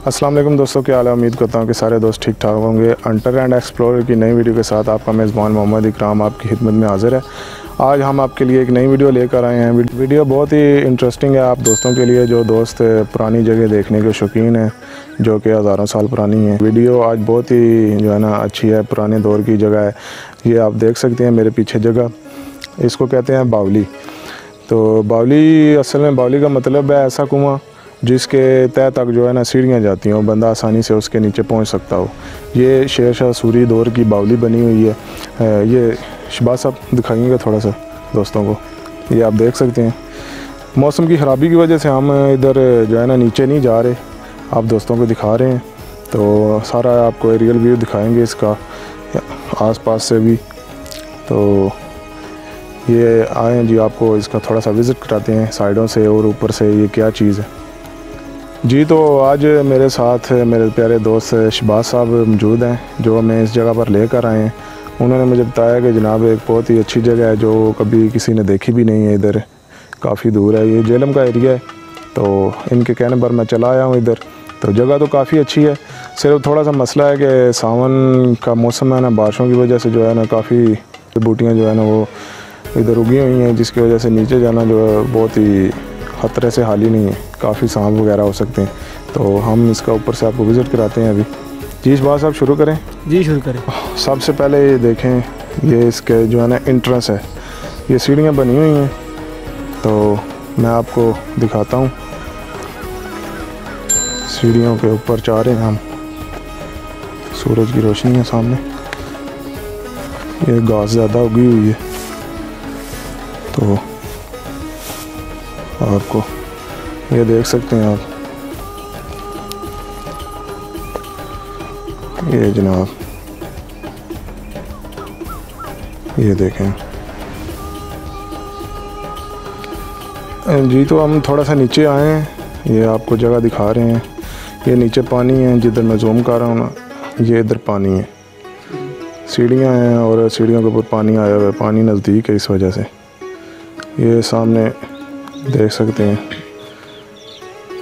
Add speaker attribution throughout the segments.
Speaker 1: अस्सलाम वालेकुम दोस्तों, क्या हाल है। उम्मीद करता हूँ कि सारे दोस्त ठीक ठाक होंगे। हंटर एंड एक्सप्लोरर की नई वीडियो के साथ आपका मेज़बान मोहम्मद इकराम आपकी खिदमत में हाजिर है। आज हम आपके लिए एक नई वीडियो लेकर आए हैं। वीडियो बहुत ही इंटरेस्टिंग है आप दोस्तों के लिए जो दोस्त पुरानी जगह देखने के शौकीन हैं, जो कि हज़ारों साल पुरानी है। वीडियो आज बहुत ही जो है ना अच्छी है, पुराने दौर की जगह है। ये आप देख सकते हैं मेरे पीछे जगह, इसको कहते हैं बावली। तो बावली असल में बावली का मतलब है ऐसा कुआँ जिसके तह तक जो है ना सीढ़ियाँ जाती हैं और बंदा आसानी से उसके नीचे पहुंच सकता हो। ये शेर शाह सूरी दौर की बावली बनी हुई है। ये शहबाज साहब दिखाएंगे थोड़ा सा दोस्तों को। ये आप देख सकते हैं मौसम की ख़राबी की वजह से हम इधर जो है ना नीचे नहीं जा रहे, आप दोस्तों को दिखा रहे हैं। तो सारा आपको एरियल व्यू दिखाएँगे इसका आस-पास से भी। तो ये आए जी, आपको इसका थोड़ा सा विज़िट कराते हैं साइडों से और ऊपर से ये क्या चीज़ है जी। तो आज मेरे साथ मेरे प्यारे दोस्त शहबाज साहब मौजूद हैं जो हमें इस जगह पर लेकर आए हैं। उन्होंने मुझे बताया कि जनाब एक बहुत ही अच्छी जगह है जो कभी किसी ने देखी भी नहीं है। इधर काफ़ी दूर है, ये जेलम का एरिया है। तो इनके कहने पर मैं चला आया हूँ इधर। तो जगह तो काफ़ी अच्छी है, सिर्फ थोड़ा सा मसला है कि सावन का मौसम है ना, बारिशों की वजह से जो है ना काफ़ी बूटियाँ जो है ना वो इधर उगी हुई हैं, जिसकी वजह से नीचे जाना जो है बहुत ही ख़तरे से हाल ही नहीं है, काफ़ी सांप वगैरह हो सकते हैं। तो हम इसका ऊपर से आपको विज़िट कराते हैं अभी। जी शहबाज साहब शुरू करें?
Speaker 2: जी शुरू करें।
Speaker 1: सबसे पहले ये देखें, ये इसके जो है ना एंट्रेंस है, ये सीढ़ियाँ बनी हुई हैं। तो मैं आपको दिखाता हूँ, सीढ़ियों के ऊपर जा रहे हैं हम। सूरज की रोशनी है सामने, ये घास ज़्यादा उगी हुई है तो आपको ये देख सकते हैं आप। ये जनाब ये देखें जी। तो हम थोड़ा सा नीचे आए हैं, ये आपको जगह दिखा रहे हैं। ये नीचे पानी है, जिधर मैं जूम कर रहा हूँ ना, ये इधर पानी है, सीढ़ियाँ हैं और सीढ़ियों के ऊपर पानी आया हुआ है। पानी नज़दीक है इस वजह से। ये सामने देख सकते हैं,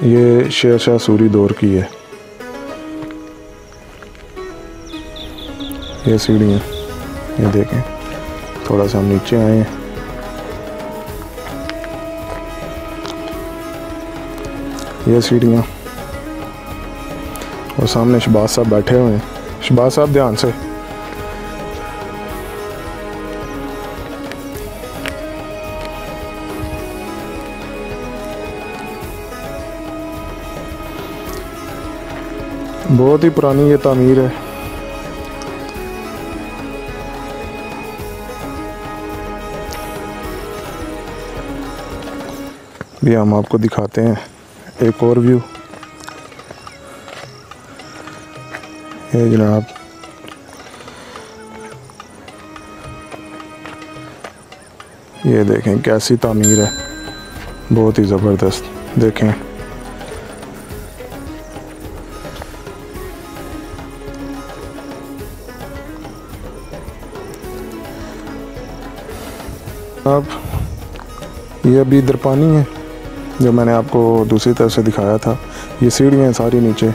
Speaker 1: ये शेर शाह सूरी दौर की है ये सीढ़ियाँ। ये देखें, थोड़ा सा हम नीचे आए हैं। ये सीढ़ियाँ और सामने शहबाज साहब बैठे हुए हैं। शहबाज साहब ध्यान से। बहुत ही पुरानी ये तामीर है। भी हम आपको दिखाते हैं एक और व्यू। ये जनाब ये देखें कैसी तामीर है, बहुत ही ज़बरदस्त। देखें अब ये अभी इधर पानी है जो मैंने आपको दूसरी तरफ से दिखाया था। ये सीढ़ियाँ हैं सारी नीचे,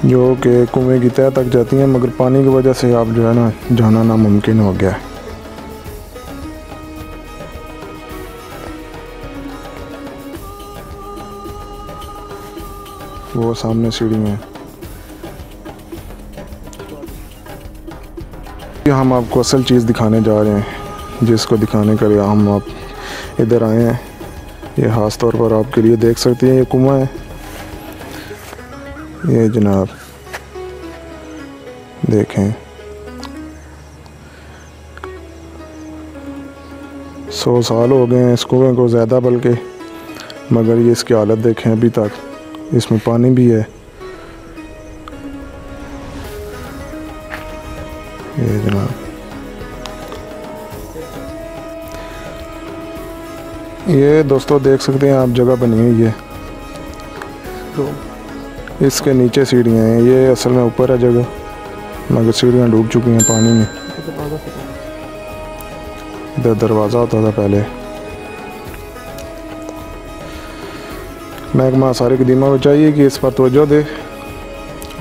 Speaker 1: जो कि कुएं की तह तक जाती हैं, मगर पानी की वजह से आप जो है ना जाना नामुमकिन हो गया है। वो सामने सीढ़ियाँ हैं। हम आपको असल चीज़ दिखाने जा रहे हैं, जिसको दिखाने के लिए हम आप इधर आए हैं। ये ख़ास तौर पर आपके लिए देख सकते हैं, ये कुआं है। ये जनाब देखें, 100 साल हो गए हैं इस कुएं को, ज़्यादा बल्कि, मगर ये इसकी हालत देखें अभी तक। इसमें पानी भी है। ये जनाब ये दोस्तों देख सकते हैं आप, जगह बनी हुई है। तो इसके नीचे सीढ़ियाँ हैं, ये असल में ऊपर है जगह, मगर सीढ़ियाँ डूब चुकी हैं पानी में। इधर दरवाज़ा होता था पहले। महकमा आसार क़दीमा को चाहिए कि इस पर तवज्जो दे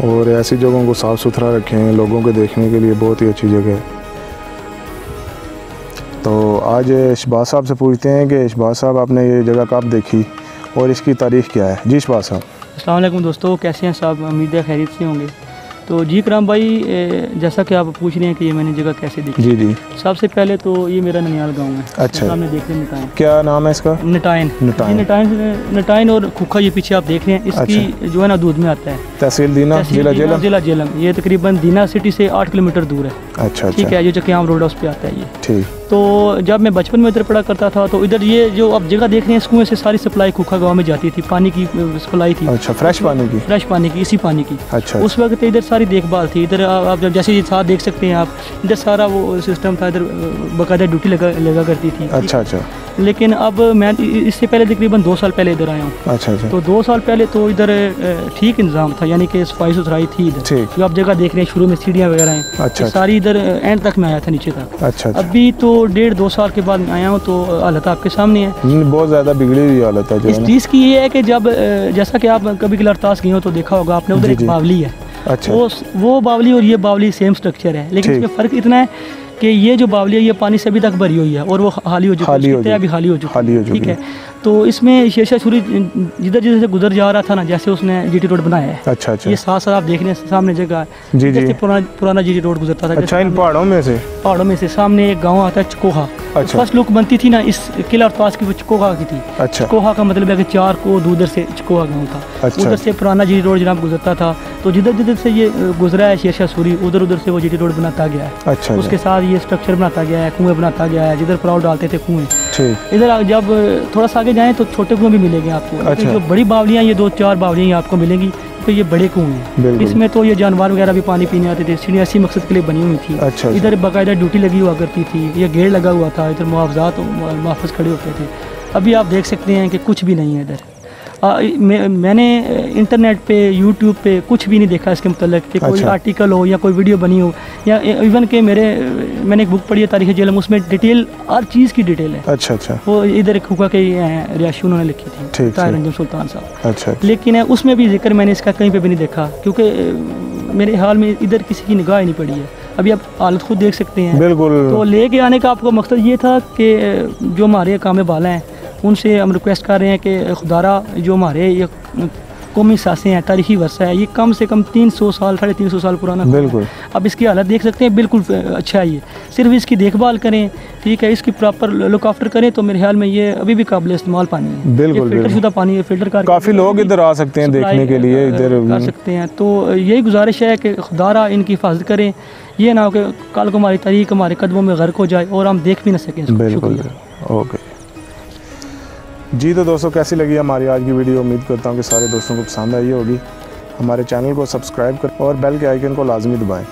Speaker 1: और ऐसी जगहों को साफ़ सुथरा रखें, लोगों के देखने के लिए बहुत ही अच्छी जगह है। तो आज शहबाज साहब से पूछते हैं कि शहबाज साहब, आपने ये जगह कब देखी और इसकी तारीख़ क्या है? जी शहबाज साहब।
Speaker 2: अस्सलाम वालेकुम दोस्तों, कैसे हैं साहब? उम्मीद है खैरियत से होंगे। तो जी इकराम भाई, जैसा कि आप पूछ रहे हैं कि ये मैंने जगह कैसे देखी।
Speaker 1: जी जी।
Speaker 2: सबसे पहले तो ये मेरा ननियाल गांव है।
Speaker 1: अच्छा।
Speaker 2: सामने देख रहे हैं नटाइन।
Speaker 1: क्या नाम है इसका?
Speaker 2: नटाइन। नटाइन और खुखा ये पीछे आप देख रहे हैं, इसकी
Speaker 1: अच्छा।
Speaker 2: जो है ना दूध में आता है।
Speaker 1: तहसील दीना, जिला
Speaker 2: जेलम। ये तकरीबन दीना सिटी से 8 किलोमीटर दूर है।
Speaker 1: अच्छा।
Speaker 2: ठीक है, ये जो क्याम रोड है उस पर आता है ये।
Speaker 1: ठीक।
Speaker 2: तो जब मैं बचपन में इधर पढ़ा करता था तो इधर ये जो आप जगह देख रहे हैं, इस कुएं से सारी सप्लाई खुखा गाँव में जाती थी, पानी की सप्लाई थी।
Speaker 1: अच्छा, फ्रेश पानी की,
Speaker 2: इसी पानी की।
Speaker 1: अच्छा।
Speaker 2: उस वक्त इधर सारी देखभाल थी। इधर आप जब जैसे ये साथ देख सकते हैं आप, इधर सारा वो सिस्टम था, इधर बाकायदा ड्यूटी लगा करती थी।
Speaker 1: अच्छा अच्छा।
Speaker 2: लेकिन अब मैं इससे पहले तकरीबन 2 साल पहले इधर आया हूँ।
Speaker 1: अच्छा अच्छा।
Speaker 2: तो 2 साल पहले तो इधर ठीक इंतजाम था, यानी कि सफाई सुथराई थी इधर। जो आप जगह देख रहे हैं, शुरू में सीढ़ियाँ वगैरह हैं। अच्छा। सारी इधर एंड तक मैं आया था, नीचे तक।
Speaker 1: अच्छा।
Speaker 2: अभी तो 1.5-2 साल के बाद आया हूँ तो हालत आपके सामने है।
Speaker 1: बहुत ज़्यादा बिगड़ी हुई हालत है।
Speaker 2: इस चीज़ की ये है कि जब जैसा कि आप कभी लरतास गए हो तो देखा होगा आपने, उधर एक बावली है।
Speaker 1: अच्छा।
Speaker 2: वो बावली और ये बावली सेम स्ट्रक्चर है, लेकिन इसमें फ़र्क इतना है कि ये जो बावली है ये पानी से अभी तक भरी हुई है और वो खाली हो चुकी है, अभी खाली हो चुकी है। ठीक है। तो इसमें शेरशाह सूरी जिधर जिधर से गुजर जा रहा था ना, जैसे उसने जीटी रोड बनाया है। अच्छा अच्छा। ये साथ साथ आप देख रहे हैं, सामने जगह है जैसे पुराना जीटी रोड गुजरता था।
Speaker 1: अच्छा, इन पहाड़ों में से
Speaker 2: सामने एक गाँव आता है चकोहा।
Speaker 1: अच्छा।
Speaker 2: फर्स्ट लुक बनती थी ना इस किला और पास की, वो चकोहा की थी।
Speaker 1: अच्छा।
Speaker 2: चकोहा का मतलब है कि 4 को उधर से चकोहा गाँव था।
Speaker 1: अच्छा।
Speaker 2: उधर से पुराना जीटी रोड जनाब गुजरता था, तो जिधर जिधर से ये गुजरा है शेरशाह सूरी, उधर उधर से वो जीटी रोड बनाता गया है।
Speaker 1: अच्छा।
Speaker 2: उसके साथ ये स्ट्रक्चर बनाता गया है, कुएं बनाता गया है, जिधर पड़ाव डालते थे कुएं। इधर जब थोड़ा सा आगे जाएँ तो छोटे कुएं भी मिलेंगे आपको। अच्छा। जो बड़ी बावलियाँ, ये 2-4 बावलियाँ आपको मिलेंगी, तो ये बड़े कुएं हैं। इसमें तो ये जानवर वगैरह भी पानी पीने आते थे। सीढ़ियाँ इसी मकसद के लिए बनी हुई थी। अच्छा। इधर बाकायदा ड्यूटी लगी हुआ करती थी, ये गेट लगा हुआ था, इधर मुआफ़िज़ खड़े होते थे। अभी आप देख सकते हैं कि कुछ भी नहीं है इधर। मैंने इंटरनेट पे, यूट्यूब पे कुछ भी नहीं देखा इसके मतलब कि कोई आर्टिकल हो या कोई वीडियो बनी हो, या इवन के मैंने एक बुक पढ़ी है तारीख़ जेलम, उसमें डिटेल हर चीज़ की डिटेल है। अच्छा अच्छा। वो इधर खुका के रिहायशी उन्होंने लिखी थी, ताहिर सुल्तान साहब। अच्छा। लेकिन उसमें भी जिक्र मैंने इसका कहीं पर भी नहीं देखा, क्योंकि मेरे हाल में इधर किसी की निगाह ही नहीं पड़ी है। अभी आप हालत खुद देख सकते हैं। बिल्कुल। तो लेके आने का आपको मकसद ये था कि जो हमारे काम बाला हैं उनसे हम रिक्वेस्ट कर रहे हैं कि खुदारा जो हमारे ये कौमी सासें हैं, तारीखी वर्षा है, ये कम से कम 300 साल 350 साल पुराना। बिल्कुल। अब इसकी हालत देख सकते हैं, बिल्कुल अच्छा है। ये सिर्फ इसकी देखभाल करें, ठीक है, इसकी प्रॉपर लुक आफ्टर करें, तो मेरे ख्याल में ये अभी भी काबिल इस्तेमाल पानी है। बिल्कुल। फिल्टर शुदा पानी है, फिल्टर कर काफ़ी लोग इधर आ सकते हैं देखने के लिए, इधर आ सकते हैं। तो यही गुजारिश है कि खुदारा इनकी हिफाजत करें, ये ना हो कि कल को हमारी तारीख हमारे कदमों में गर्क हो जाए और हम देख भी ना सकें। बिल्कुल। ओके जी। तो दोस्तों, कैसी लगी हमारी आज की वीडियो? उम्मीद करता हूँ कि सारे दोस्तों को पसंद आई होगी। हमारे चैनल को सब्सक्राइब करें और बेल के आइकन को लाजमी दबाएं।